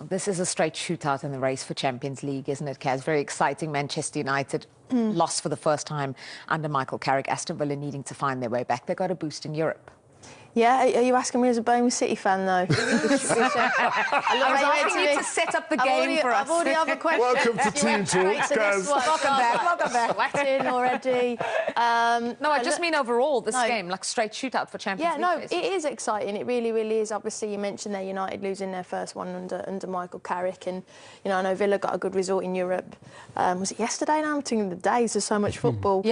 this is a straight shootout in the race for Champions League, isn't it, Kaz? Very exciting. Manchester United lost for the first time under Michael Carrick. Aston Villa needing to find their way back. They got a boost in Europe. Yeah, are you asking me as a Birmingham City fan, though? I was asking you to set up the game for us. I've already have a question. Welcome to Team Talk, guys. Welcome back. Sweating already. No, I just mean overall, this game, like straight shootout for Champions League. Yeah, no, it is exciting. It really, really is. Obviously, you mentioned there United losing their first one under Michael Carrick, and you know, I know Villa got a good result in Europe. Was it yesterday? Now I'm thinking the days. There's so much football.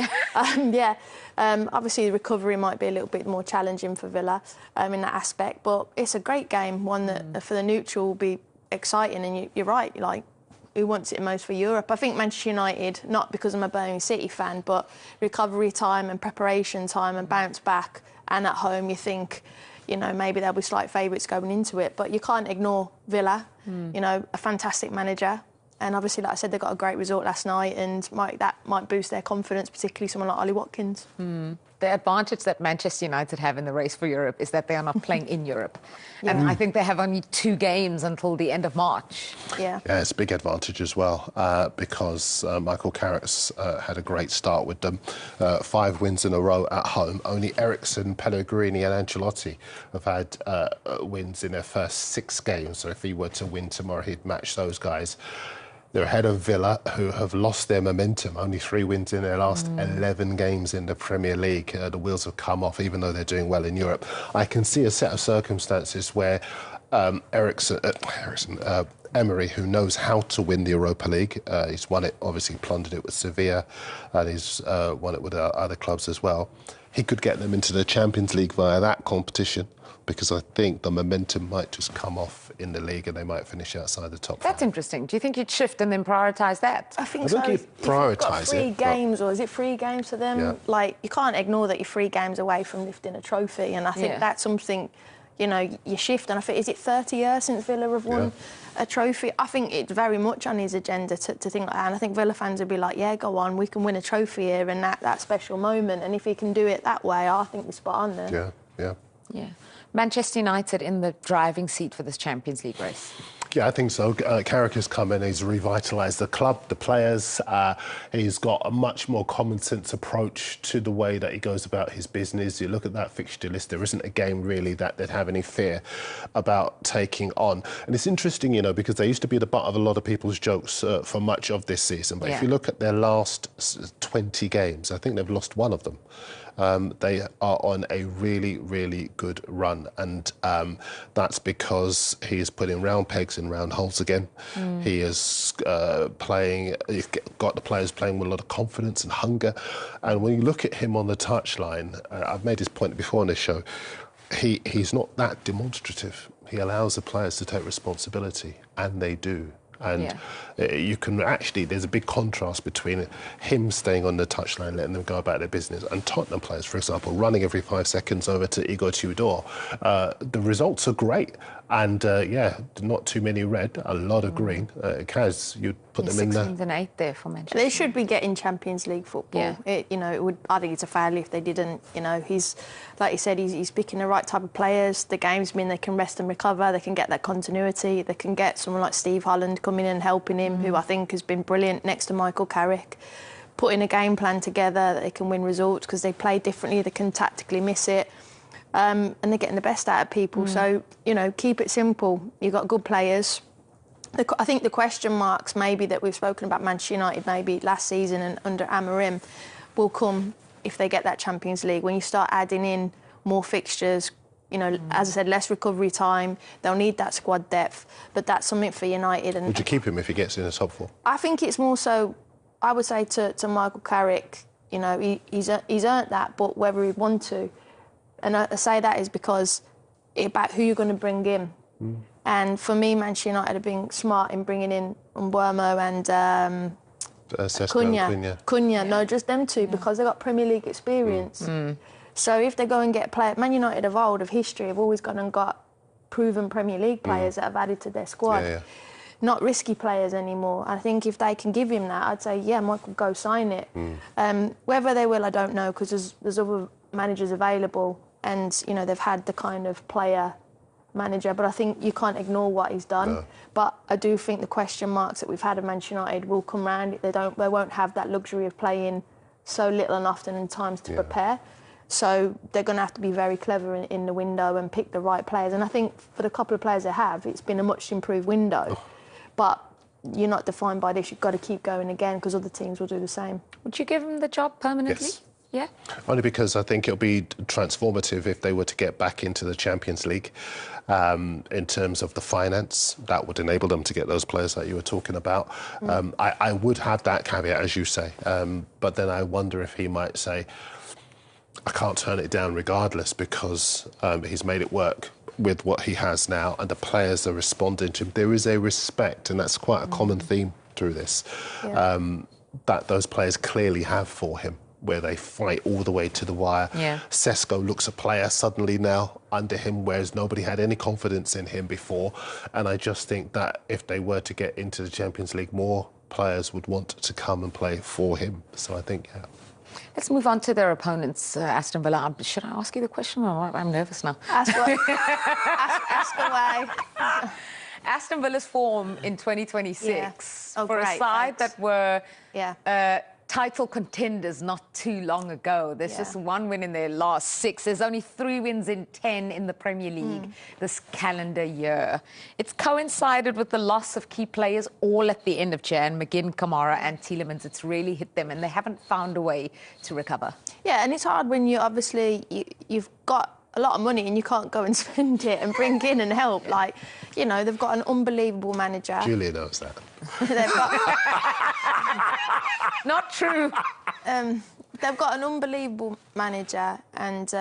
Obviously, the recovery might be a little bit more challenging for Villa in that aspect, but it's a great game, one that for the neutral will be exciting. And you're right, like, who wants it most for Europe? I think Manchester United, not because I'm a Birmingham City fan, but recovery time and preparation time and bounce back, and at home you think, you know, maybe they'll be slight favourites going into it, but you can't ignore Villa, you know, a fantastic manager. And obviously, like I said, they got a great result last night, and that might boost their confidence, particularly someone like Ollie Watkins. The advantage that Manchester United have in the race for Europe is that they are not playing in Europe. And I think they have only 2 games until the end of March. Yeah, it's a big advantage as well, because Michael Carrick's had a great start with them. 5 wins in a row at home. Only Eriksen, Pellegrini and Ancelotti have had wins in their first 6 games. So if he were to win tomorrow, he'd match those guys. They're ahead of Villa, who have lost their momentum. Only 3 wins in their last 11 games in the Premier League. The wheels have come off, even though they're doing well in Europe. I can see a set of circumstances where Emery, who knows how to win the Europa League, he's won it, obviously plundered it with Sevilla, and he's won it with other clubs as well. He could get them into the Champions League via that competition, because I think the momentum might just come off in the league and they might finish outside the top 5. That's interesting. Do you think you'd shift and then prioritise that? I think so. You'd prioritise it. 3 games, or is it 3 games for them? Yeah. Like, you can't ignore that you're 3 games away from lifting a trophy, and I think that's something, you know, you shift. And I think, is it 30 years since Villa have won a trophy? I think it's very much on his agenda to think like that, and I think Villa fans would be like, yeah, go on, we can win a trophy here, and that special moment, and if he can do it that way, I think we're spot on there. Yeah. Manchester United in the driving seat for this Champions League race. Yeah, I think so. Carrick has come in, he's revitalised the club, the players. He's got a much more common sense approach to the way that he goes about his business. You look at that fixture list, there isn't a game really that they'd have any fear about taking on. And it's interesting, you know, because they used to be the butt of a lot of people's jokes for much of this season. But if you look at their last 20 games, I think they've lost 1 of them. They are on a really, really good run, and that's because he's putting round pegs in round holes again. He is he's got the players playing with a lot of confidence and hunger, and when you look at him on the touchline, I've made this point before on this show, he's not that demonstrative. He allows the players to take responsibility, and they do. And you can actually, there's a big contrast between him staying on the touchline, letting them go about their business, and Tottenham players, for example, running every 5 seconds over to Igor Tudor. The results are great. And, not too many red, a lot of green. Kaz, you'd put them in there. 16th and 8th there for Manchester. They should be getting Champions League football. Yeah. I think it's a failure if they didn't. You know, he's, like you said, he's picking the right type of players. The games mean they can rest and recover. They can get that continuity. They can get someone like Steve Holland coming in and helping him, who I think has been brilliant next to Michael Carrick. Putting a game plan together that they can win results because they play differently. They can tactically miss it. And they're getting the best out of people. So, you know, keep it simple. You've got good players. I think the question marks maybe that we've spoken about Manchester United maybe last season and under Amorim will come if they get that Champions League. When you start adding in more fixtures, you know, as I said, less recovery time. They'll need that squad depth. But that's something for United. And would you keep him if he gets in the top 4? I think it's more so, I would say to Michael Carrick, you know, he's earned that, but whether he'd want to. And I say that is because about who you're going to bring in. And for me, Manchester United have been smart in bringing in Mbeumo and Cunha. No, just them 2 because they've got Premier League experience. So if they go and get players, Man United of old, of history, have always gone and got proven Premier League players that have added to their squad. Not risky players anymore. I think if they can give him that, I'd say, yeah, Michael, go sign it. Whether they will, I don't know, because there's other managers available, and you know they've had the kind of player manager, but I think you can't ignore what he's done. No. But I do think the question marks that we've had at Manchester United will come round. They won't have that luxury of playing so little and often in times to prepare. So they're going to have to be very clever in the window and pick the right players. And I think for the couple of players they have, it's been a much improved window. But you're not defined by this. You've got to keep going again because other teams will do the same. Would you give him the job permanently? Yes. Yeah. Only because I think it'll be transformative if they were to get back into the Champions League. In terms of the finance, that would enable them to get those players that you were talking about. I would have that caveat, as you say, but then I wonder if he might say, I can't turn it down regardless because he's made it work with what he has now and the players are responding to him. There is a respect, and that's quite a common theme through this, that those players clearly have for him, where they fight all the way to the wire. Sesko looks a player suddenly now under him, whereas nobody had any confidence in him before. And I just think that if they were to get into the Champions League, more players would want to come and play for him. So I think, Let's move on to their opponents, Aston Villa. Should I ask you the question or what? I'm nervous now. Ask away. Aston Villa's form in 2026 for a side that were title contenders not too long ago. There's just one win in their last 6. There's only 3 wins in 10 in the Premier League this calendar year. It's coincided with the loss of key players all at the end of Jan, McGinn, Kamara and Tielemans. It's really hit them and they haven't found a way to recover. Yeah, and it's hard when you obviously, you've got a lot of money and you can't go and spend it and bring in and help. Like, you know, they've got an unbelievable manager. Julia knows that. They've got... Not true. They've got an unbelievable manager and,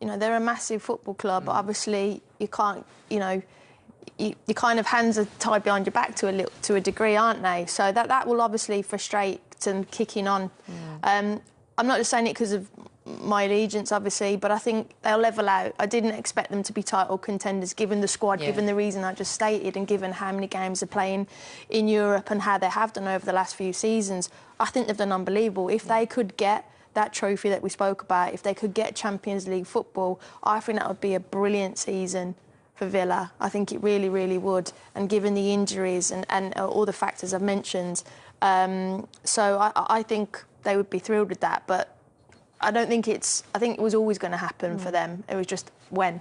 you know, they're a massive football club, but obviously you can't, you know, you kind of hands are tied behind your back to a degree, aren't they? So that will obviously frustrate them kicking on. I'm not just saying it because of my allegiance, obviously, but I think they'll level out. I didn't expect them to be title contenders, given the squad, given the reason I just stated, and given how many games they're playing in Europe and how they have done over the last few seasons. I think they've done unbelievable. If they could get that trophy that we spoke about, if they could get Champions League football, I think that would be a brilliant season for Villa. I think it really, really would. And given the injuries and all the factors I've mentioned, so I think they would be thrilled with that. But I don't think I think it was always going to happen for them. It was just when.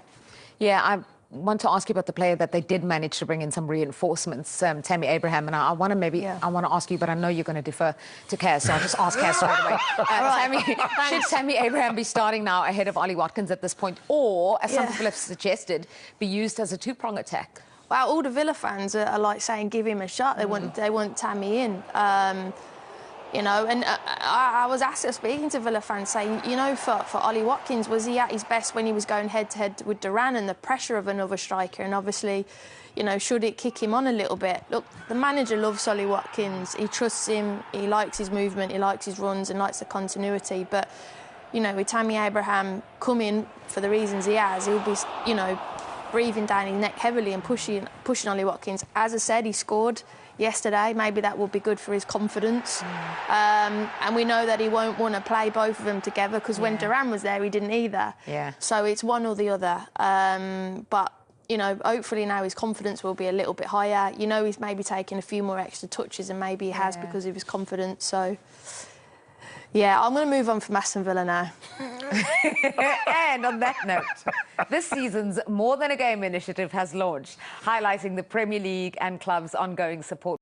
Yeah, I want to ask you about the player that they did manage to bring in some reinforcements, Tammy Abraham. And I want to I want to ask you, but I know you're going to defer to Kaz, so I'll just ask Kaz straight away. Should Tammy Abraham be starting now ahead of Ollie Watkins at this point? Or, as some people have suggested, be used as a two-prong attack? Well, all the Villa fans are like saying, give him a shot. They want Tammy in. You know, and I was speaking to Villa fans saying, you know, for Ollie Watkins, was he at his best when he was going head-to-head with Duran and the pressure of another striker? And obviously, you know, should it kick him on a little bit? Look, the manager loves Ollie Watkins. He trusts him. He likes his movement. He likes his runs and likes the continuity. But, you know, with Tammy Abraham coming for the reasons he has, he'll be, you know, breathing down his neck heavily and pushing Ollie Watkins. As I said, he scored yesterday. Maybe that will be good for his confidence. And we know that he won't want to play both of them together because when Duran was there, he didn't either. So it's one or the other. But, you know, hopefully now his confidence will be a little bit higher. You know, he's maybe taking a few more extra touches and maybe he has because of his confidence. So, yeah, I'm going to move on from Aston Villa now. And on that note, this season's More Than a Game initiative has launched, highlighting the Premier League and clubs' ongoing support